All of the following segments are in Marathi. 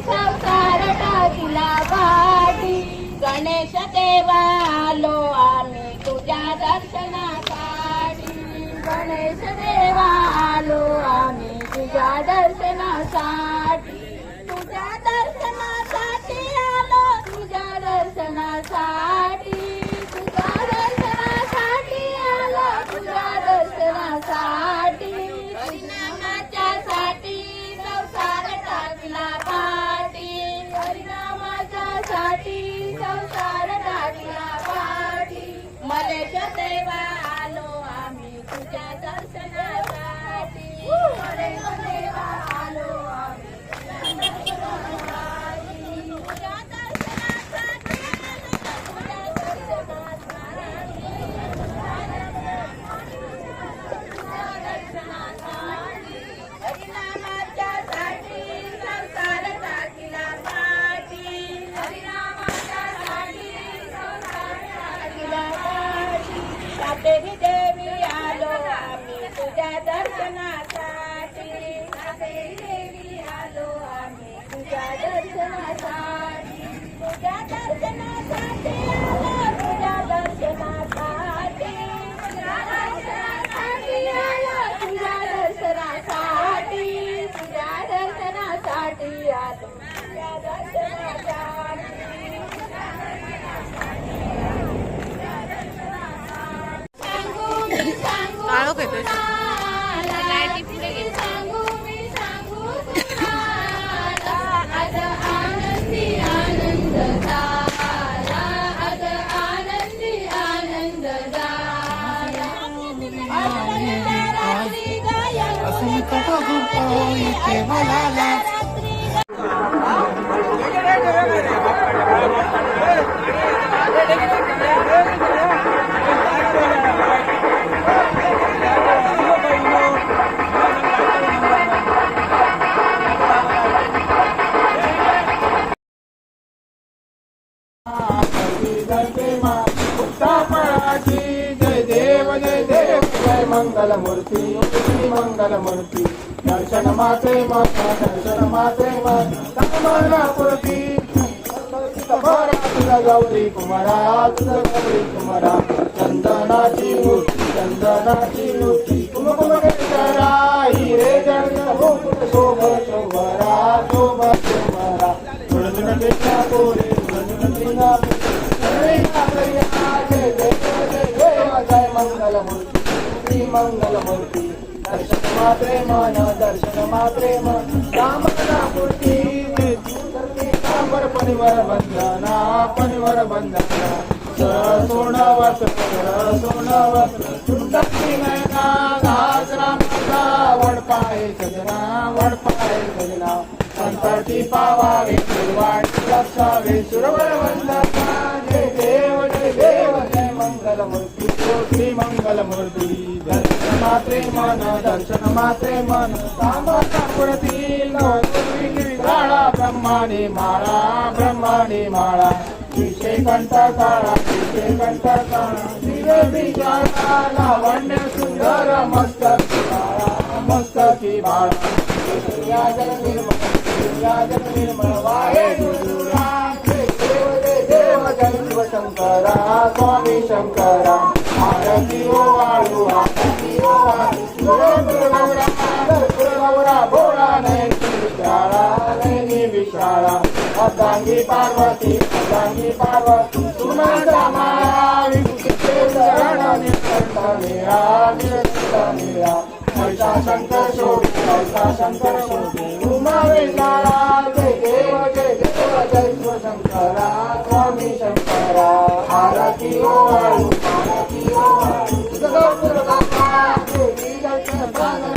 संसार टाकिला पाठी. गणेश देवा आलो आम्ही तुझ्या दर्शनासाठी. गणेश देवा आलो आम्ही तुझ्या दर्शनासाठी. तुझ्या दर्शनासाठी आलो तुझ्या दर्शनासाठी. तुझ्या दर्शनासाठी आलो तुझ्या दर्शनासाठी. हरिनामाच्या साठी संसार टाकला पाठी. हरिनामाच्या साठी संसार टाकला पाठी. मलेश देवा आलो आम्ही तुझ्या दर्शनासाठी. मलेश देवा आलो आम्ही तुझ्या दर्शनासाठी. तुझ्या दर्शनासाठी तुझ्या दर्शनासाठी. हरिनामाच्या साठी संसार टाकिला पाठी. हरिनामाच्या साठी संसार टाकिला पाठी. सातेरी देवी आलो आम्ही तुझ्या दर्शनासाठी. सातेरी देवी आलो आम्ही तुझ्या दर्शनासाठी. तुझ्या दर्शनासाठी आलो तुझ्या दर्शनासाठी. तुझ्या दर्शनासाठी आलो तुझ्या दर्शनासाठी. तुझ्या दर्शनासाठी आलो तुझ्या दर्शनासाठी. सांगू मी सांगू तुम्हाला. सांगू मी सांगू तुम्हाला. आज आनंदी आनंद झाला. आज आनंदी आनंद झाला. रात्री गायन जय देव जय देव जय मंगलमूर्ती श्री मंगलमूर्ती. दर्शन माते माता दर्शन माते मातापूर्ती. तुझा गौरी कुमारा तुझा गौरी कुमारा. चंदनाची मूर्ती चंदनाची मूर्ती. कुमकुम करा हिरे जड शोभ शोभरा शोभ शोभरा. तुळजुन टिका पोरे तुळजुन टिका जय मंगलमूर्ती श्री मंगलमूर्ती. दर्शन मात्रे मन दर्शन मात्रे मन. कामनापूर्ती पर परिवार बंधना परिवार बंधना. सोन वस्त्र सोन वस्त्र. सुंदरी नयना घास रामाचा वडपाय सजना वडपाय सजना. संतटी पावावे वाटी लक्षावे सुरवर वंदना. जय देव जय देव जय मंगलमूर्ती श्री मंगलमूर्ती. दर्शन मात्रे मन दर्शन मात्रे मन. कामनापूर्ती काळा ब्रह्माने माळा ब्रह्माने माळा. विषय कंठ काळा विषय कंठ काळा. विचारा लावण्य सुंदर मस्तकी बाळा मस्तकी बाळा. जल निर्मळ वाहे देव देव जय शिवशंकरा स्वामी शंकरा. आरती ओ वाळू आरती ओ वाळू. गौरा भोळा नयनी विशाळा नयनी विशाळा. अर्धांगी पार्वती अर्धांगी पार्वती. सुनाचा माळा विभूतीचे चरण निकंठ निळा निकंठ निळा. ऐसा शंकर शोभे ऐसा शंकर शोभे. उमा वेंगाळा जय देव जय देव जय शिवशंकरा स्वामी शंकरा. आरती ओ वाळू आरती ओ वाळू.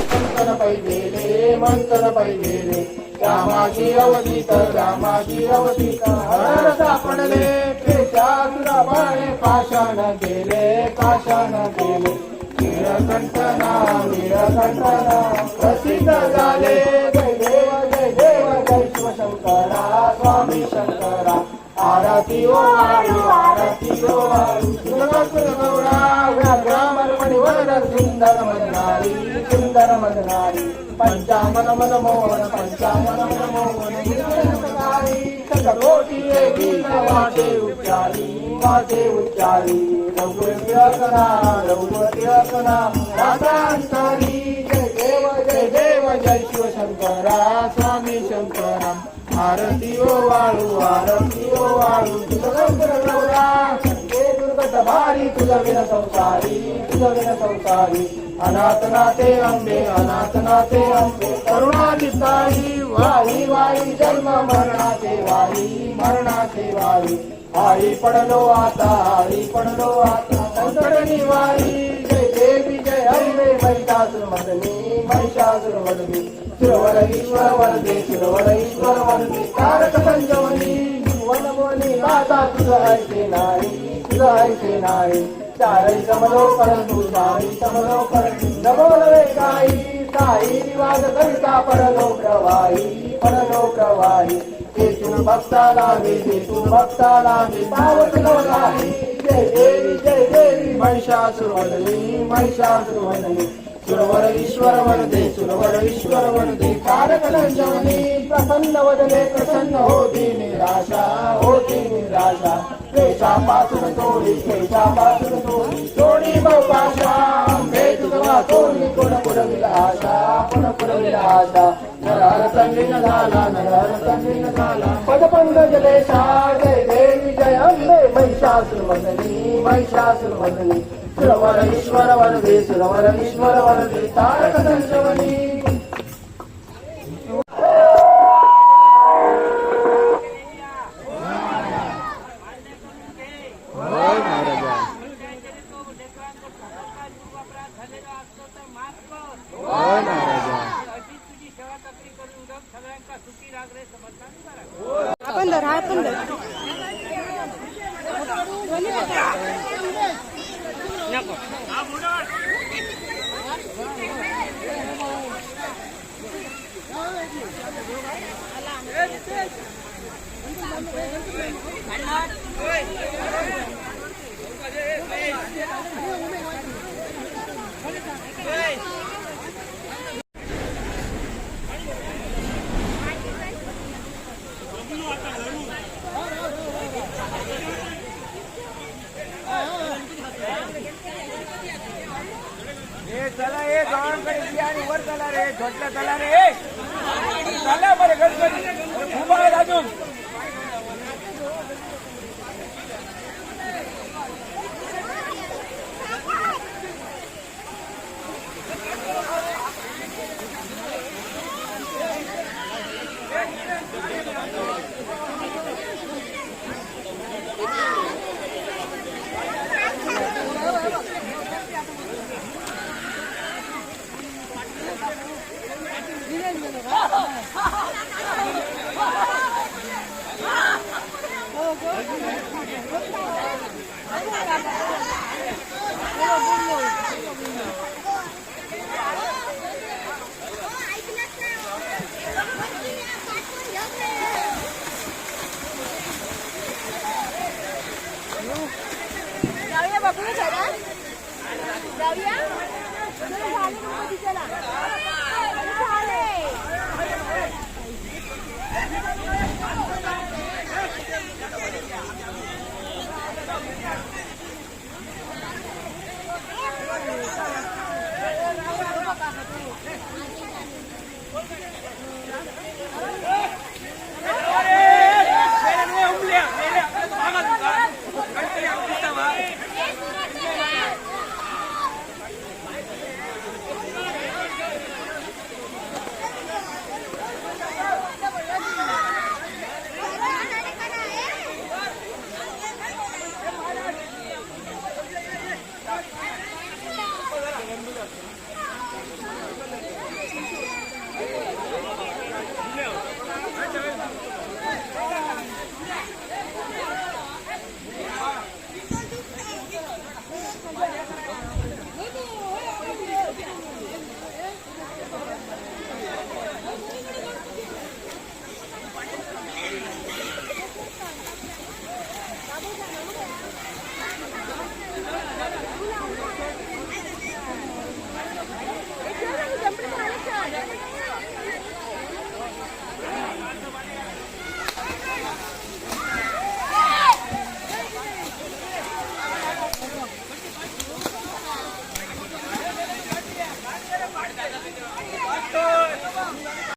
मंथन पाहिजे मंथन पाहिजे. रामाची अवतीत रामाची अवतीत. हर सापडले पेशासुराबाळे पाषाण केले पाषाण केले. नीळकंठना नीळकंठना प्रसिद्ध झाले. जय देव जय देव जय शिवशंकरा स्वामी शंकरा. आरती ओ वाळू आरती ओ वाळू. गौरा व्याघ्रामरमणीवर सुंदर मंदारी सुंदर मदनारी पंचांगन मन मोहन पंचांगन मन मोहन कोटी गीत वाटे उच्चारी रघुवती रचना राधांतरी जय देव जय शिवशंकरा स्वामी शंकरा आरती ओ वाळू गौरा दुर्गत भारी तुझ विन संसारी अनाथ नाथे अंबे करुणादिताई वाई जन्म मरणाचे वाई आई पडलो आता संकट निवारी जय देवी जय हरिवे महिषासुर मदनी सुरवर ईश्वर वरदे तारक संजवनी वनमोनी माता तुझ ऐसे नाही चारही समलो परंतु नमो नवे साई निवास करिता पडलो प्रवाही तेथून भक्ताला मी पावत नाही जय देवी महिषासुरवदनी सुरवर ईश्वर वरदे तारक संजवनी प्रसन्न वदने प्रसन्न होती निराशा क्लेशापासून तोडी बहुभाषा अंबे तुझा तोडी कोण पुरविल आशा नरहर संगीन झाला पद पंकजलेशा जय देवी जय अंबे महिषासुरवदनी सुरवर ईश्वर वरदे तारक संजवनी आपण धर नको चला हे गावांकडे आणि वर चला रे छोटल्या चला रे चला बरे गणपती उभा आहे अजून